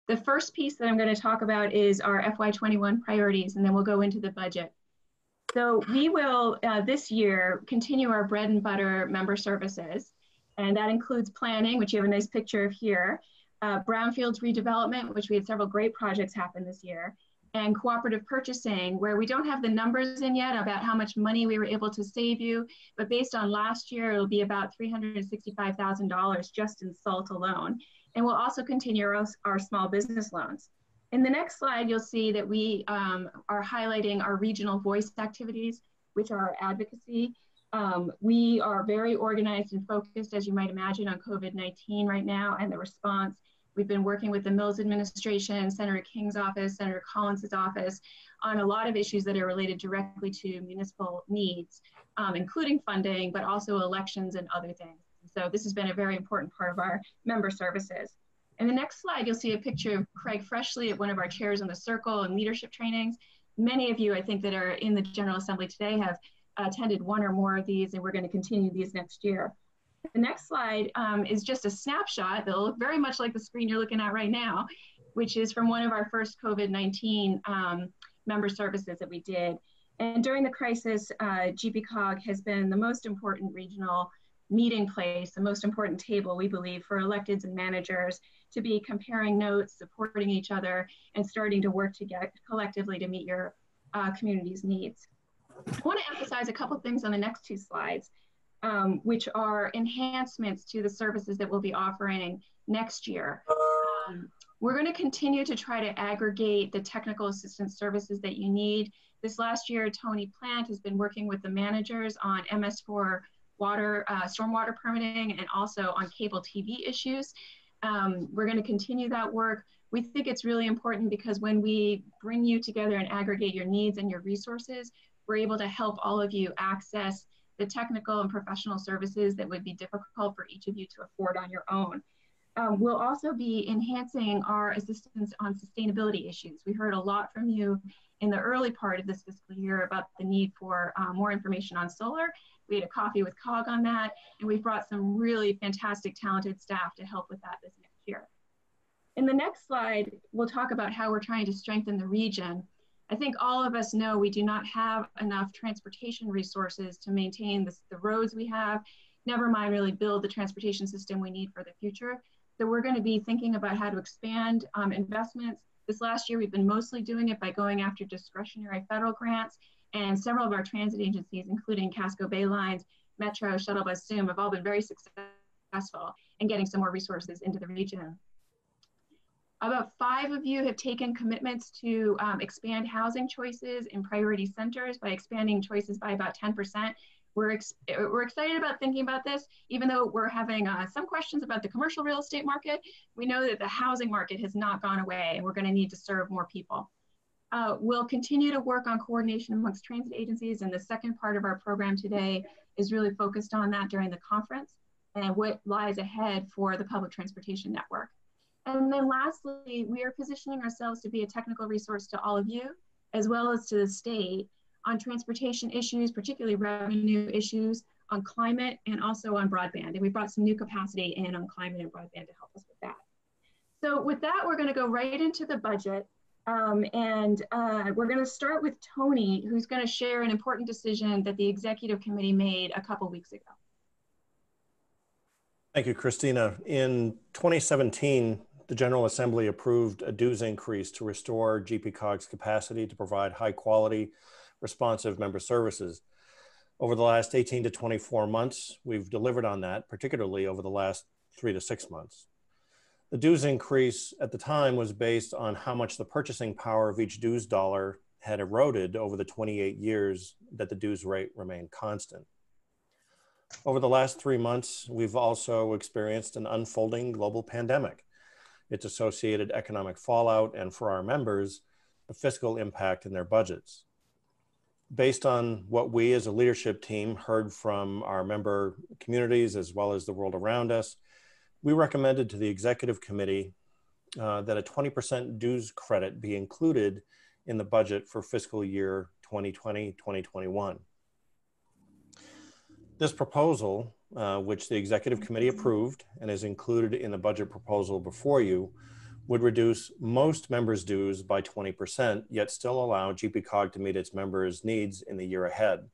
The first piece that I'm going to talk about is our FY21 priorities, and then we'll go into the budget. So we will, this year, continue our bread and butter member services, and that includes planning, which you have a nice picture of here, brownfields redevelopment, which we had several great projects happen this year, and cooperative purchasing, where we don't have the numbers in yet about how much money we were able to save you, but based on last year, it'll be about $365,000 just in SALT alone. And we'll also continue our small business loans. In the next slide, you'll see that we are highlighting our regional voice activities, which are advocacy. We are very organized and focused, as you might imagine, on COVID-19 right now and the response. We've been working with the Mills administration, Senator King's office, Senator Collins's office on a lot of issues that are related directly to municipal needs, including funding, but also elections and other things. So this has been a very important part of our member services. In the next slide, you'll see a picture of Craig Freshley at one of our chairs in the circle and leadership trainings. Many of you, I think, that are in the General Assembly today have attended one or more of these, and we're going to continue these next year. The next slide is just a snapshot that'll look very much like the screen you're looking at right now, which is from one of our first COVID-19 member services that we did. And during the crisis, GPCOG has been the most important regional meeting place, the most important table, we believe, for electeds and managers to be comparing notes, supporting each other, and starting to work together collectively to meet your community's needs. I want to emphasize a couple things on the next two slides, which are enhancements to the services that we'll be offering next year. We're going to continue to try to aggregate the technical assistance services that you need. This last year, Tony Plant has been working with the managers on MS4 water, stormwater permitting, and also on cable TV issues. We're going to continue that work. We think it's really important because when we bring you together and aggregate your needs and your resources, we're able to help all of you access the technical and professional services that would be difficult for each of you to afford on your own. We'll also be enhancing our assistance on sustainability issues. We heard a lot from you in the early part of this fiscal year about the need for more information on solar. We had a coffee with COG on that, and we've brought some really fantastic, talented staff to help with that this next year. In the next slide, we'll talk about how we're trying to strengthen the region. I think all of us know we do not have enough transportation resources to maintain the roads we have, never mind really build the transportation system we need for the future. So we're going to be thinking about how to expand investments. This last year, we've been mostly doing it by going after discretionary federal grants, and several of our transit agencies, including Casco Bay Lines, Metro, Shuttle Bus Zoom, have all been very successful in getting some more resources into the region. About 5 of you have taken commitments to expand housing choices in priority centers by expanding choices by about 10%. We're excited about thinking about this, even though we're having some questions about the commercial real estate market. We know that the housing market has not gone away, and we're going to need to serve more people. We'll continue to work on coordination amongst transit agencies, and the second part of our program today is really focused on that during the conference and what lies ahead for the public transportation network. And then lastly, we are positioning ourselves to be a technical resource to all of you, as well as to the state, on transportation issues, particularly revenue issues, on climate, and also on broadband. And we brought some new capacity in on climate and broadband to help us with that. So with that, we're going to go right into the budget. We're going to start with Tony, who's going to share an important decision that the executive committee made a couple weeks ago. Thank you, Christina. In 2017, the General Assembly approved a dues increase to restore GPCOG's capacity to provide high quality, responsive member services. Over the last 18 to 24 months, we've delivered on that, particularly over the last 3 to 6 months. The dues increase at the time was based on how much the purchasing power of each dues dollar had eroded over the 28 years that the dues rate remained constant. Over the last 3 months, we've also experienced an unfolding global pandemic, its associated economic fallout, and for our members, the fiscal impact in their budgets. Based on what we as a leadership team heard from our member communities as well as the world around us, we recommended to the executive committee that a 20% dues credit be included in the budget for fiscal year 2020-2021. This proposal, which the executive committee approved and is included in the budget proposal before you, would reduce most members' dues by 20%, yet still allow GPCOG to meet its members' needs in the year ahead.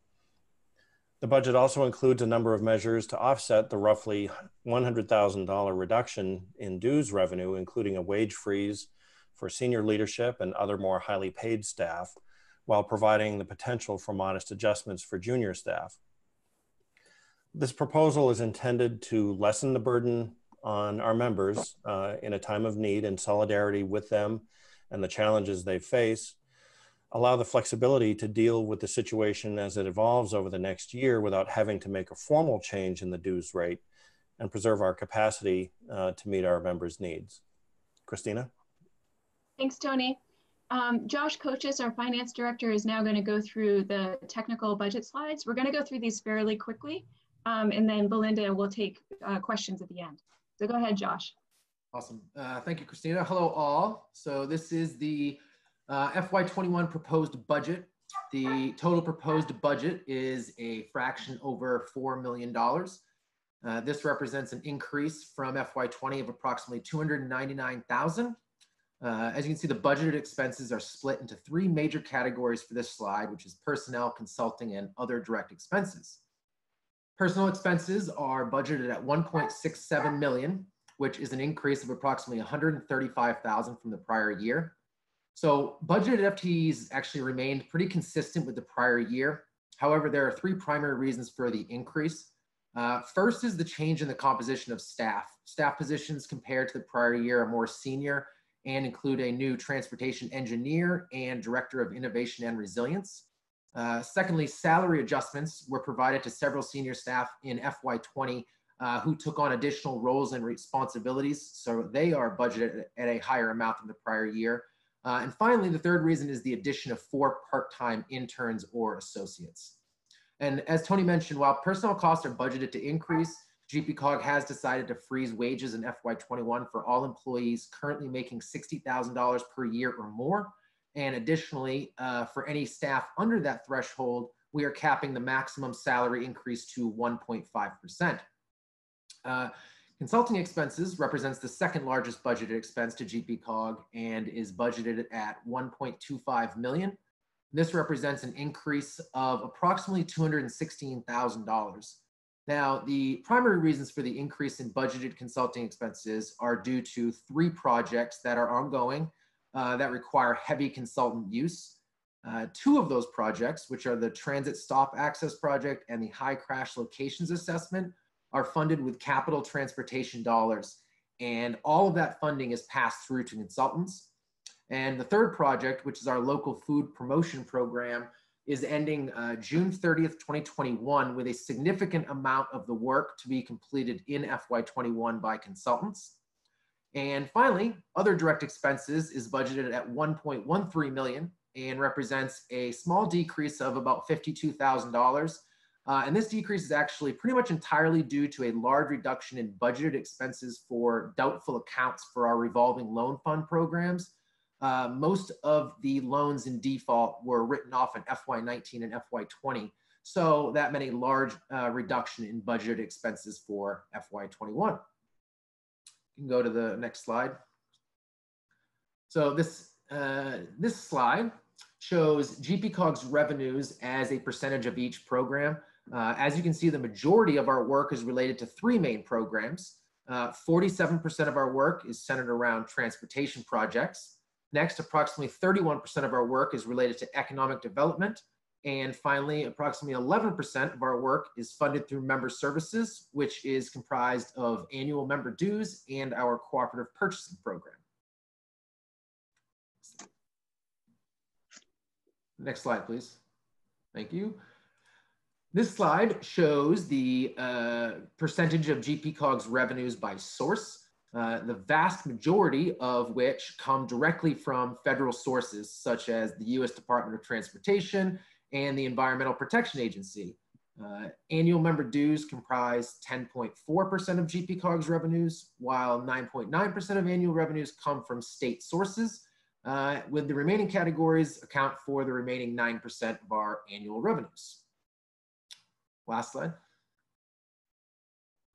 The budget also includes a number of measures to offset the roughly $100,000 reduction in dues revenue, including a wage freeze for senior leadership and other more highly paid staff, while providing the potential for modest adjustments for junior staff. This proposal is intended to lessen the burden on our members in a time of need and solidarity with them and the challenges they face, allow the flexibility to deal with the situation as it evolves over the next year without having to make a formal change in the dues rate, and preserve our capacity to meet our members' needs. Christina? Thanks, Tony. Josh Coaches, our finance director, is now going to go through the technical budget slides. We're going to go through these fairly quickly, and then Belinda will take questions at the end. So go ahead, Josh. Awesome. Thank you, Christina. Hello, all. So this is the FY21 proposed budget. The total proposed budget is a fraction over $4 million. This represents an increase from FY20 of approximately $299,000. As you can see, the budgeted expenses are split into three major categories for this slide, which is personnel, consulting, and other direct expenses. Personnel expenses are budgeted at $1.67 million, which is an increase of approximately $135,000 from the prior year. So budgeted FTEs actually remained pretty consistent with the prior year. However, there are three primary reasons for the increase. First is the change in the composition of staff. Staff positions compared to the prior year are more senior and include a new transportation engineer and director of innovation and resilience. Secondly, salary adjustments were provided to several senior staff in FY20 who took on additional roles and responsibilities. So they are budgeted at a higher amount than the prior year. And finally, the third reason is the addition of 4 part-time interns or associates. And as Tony mentioned, while personnel costs are budgeted to increase, GPCOG has decided to freeze wages in FY21 for all employees currently making $60,000 per year or more. And additionally, for any staff under that threshold, we are capping the maximum salary increase to 1.5%. Consulting expenses represents the second largest budgeted expense to GPCOG and is budgeted at $1.25 million. This represents an increase of approximately $216,000. Now, the primary reasons for the increase in budgeted consulting expenses are due to 3 projects that are ongoing that require heavy consultant use. 2 of those projects, which are the Transit Stop Access Project and the High Crash Locations Assessment, are funded with capital transportation dollars. And all of that funding is passed through to consultants. And the third project, which is our local food promotion program, is ending June 30th, 2021, with a significant amount of the work to be completed in FY21 by consultants. And finally, other direct expenses is budgeted at $1.13 million and represents a small decrease of about $52,000. And this decrease is actually pretty much entirely due to a large reduction in budgeted expenses for doubtful accounts for our revolving loan fund programs. Most of the loans in default were written off in FY19 and FY20. So that meant a large reduction in budgeted expenses for FY21. You can go to the next slide. So this slide shows GPCOG's revenues as a percentage of each program. As you can see, the majority of our work is related to 3 main programs. 47% of our work is centered around transportation projects. Next, approximately 31% of our work is related to economic development. And finally, approximately 11% of our work is funded through member services, which is comprised of annual member dues and our cooperative purchasing program. Next slide, please. Thank you. This slide shows the percentage of GPCOG's revenues by source, the vast majority of which come directly from federal sources, such as the U.S. Department of Transportation and the Environmental Protection Agency. Annual member dues comprise 10.4% of GPCOG's revenues, while 9.9% of annual revenues come from state sources, with the remaining categories account for the remaining 9% of our annual revenues. Last slide.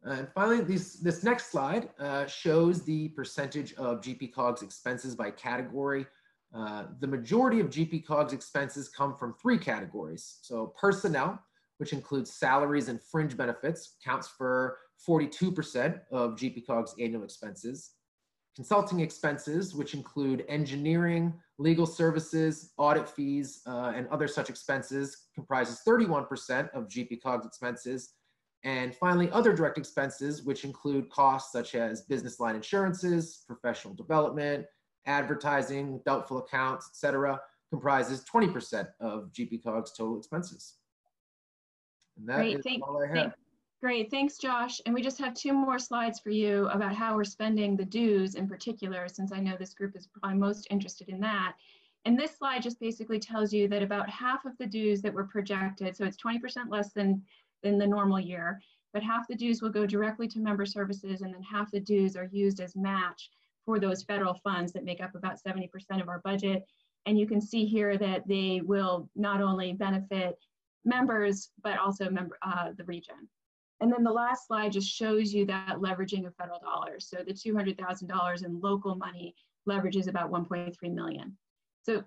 And finally, this next slide shows the percentage of GPCOG's expenses by category. The majority of GPCOG's expenses come from 3 categories. So personnel, which includes salaries and fringe benefits, counts for 42% of GPCOG's annual expenses. Consulting expenses, which include engineering, legal services, audit fees, and other such expenses, comprises 31% of GPCOG's expenses. And finally, other direct expenses, which include costs such as business line insurances, professional development, advertising, doubtful accounts, etc., comprises 20% of GPCOG's total expenses. And that is all I have. Great, thanks, Josh. And we just have 2 more slides for you about how we're spending the dues in particular, since I know this group is probably most interested in that. And this slide just basically tells you that about half of the dues that were projected, so it's 20% less than the normal year, but half the dues will go directly to member services, and then half the dues are used as match for those federal funds that make up about 70% of our budget. And you can see here that they will not only benefit members, but also the region. And then the last slide just shows you that leveraging of federal dollars. So the $200,000 in local money leverages about 1.3 million. So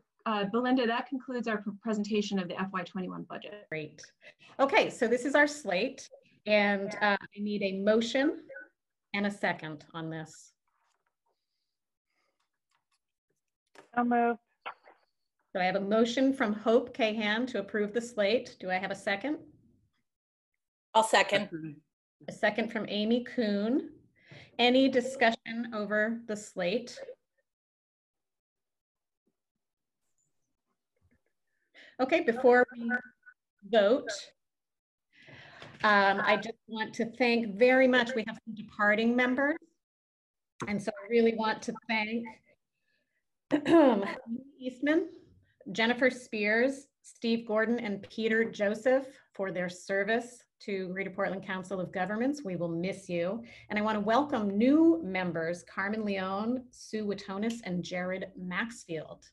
Belinda, that concludes our presentation of the FY21 budget. Great. Okay, so this is our slate, and I need a motion and a second on this. So moved. So I have a motion from Hope Cahan to approve the slate. Do I have a second? I'll second. A second from Amy Kuhn. Any discussion over the slate? Okay, before we vote, I just want to thank very much. We have some departing members. And so I really want to thank Eastman, Jennifer Spears, Steve Gordon, and Peter Joseph for their service to Greater Portland Council of Governments. We will miss you. And I want to welcome new members, Carmen Leon, Sue Witonis, and Jared Maxfield.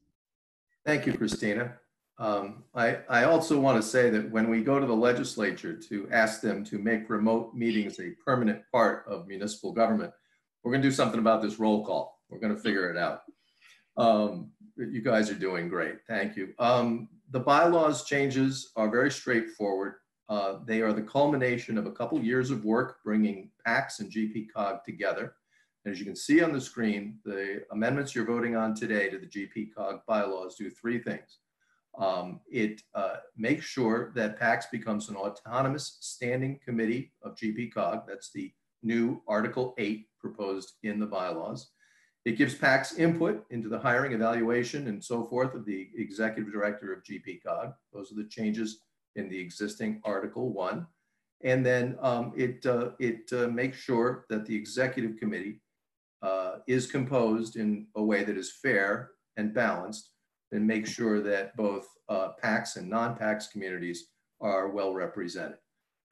Thank you, Christina. I also want to say that when we go to the legislature to ask them to make remote meetings a permanent part of municipal government, we're going to do something about this roll call. We're going to figure it out. You guys are doing great. Thank you. The bylaws changes are very straightforward. They are the culmination of a couple years of work bringing PACTS and GPCOG together. As you can see on the screen, the amendments you're voting on today to the GPCOG bylaws do 3 things. It makes sure that PACTS becomes an autonomous standing committee of GPCOG. That's the new Article 8 proposed in the bylaws. It gives PACTS input into the hiring, evaluation, and so forth of the Executive Director of GPCOG. Those are the changes in the existing Article 1. And then it makes sure that the Executive Committee is composed in a way that is fair and balanced, and make sure that both PACTS and non-PACTS communities are well represented.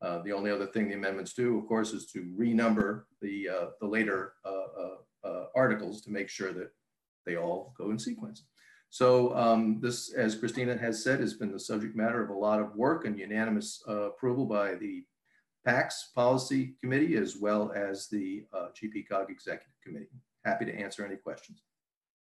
The only other thing the amendments do, of course, is to renumber the later articles to make sure that they all go in sequence. So this, as Christina has said, has been the subject matter of a lot of work and unanimous approval by the PACTS Policy Committee as well as the GPCOG Executive Committee. Happy to answer any questions.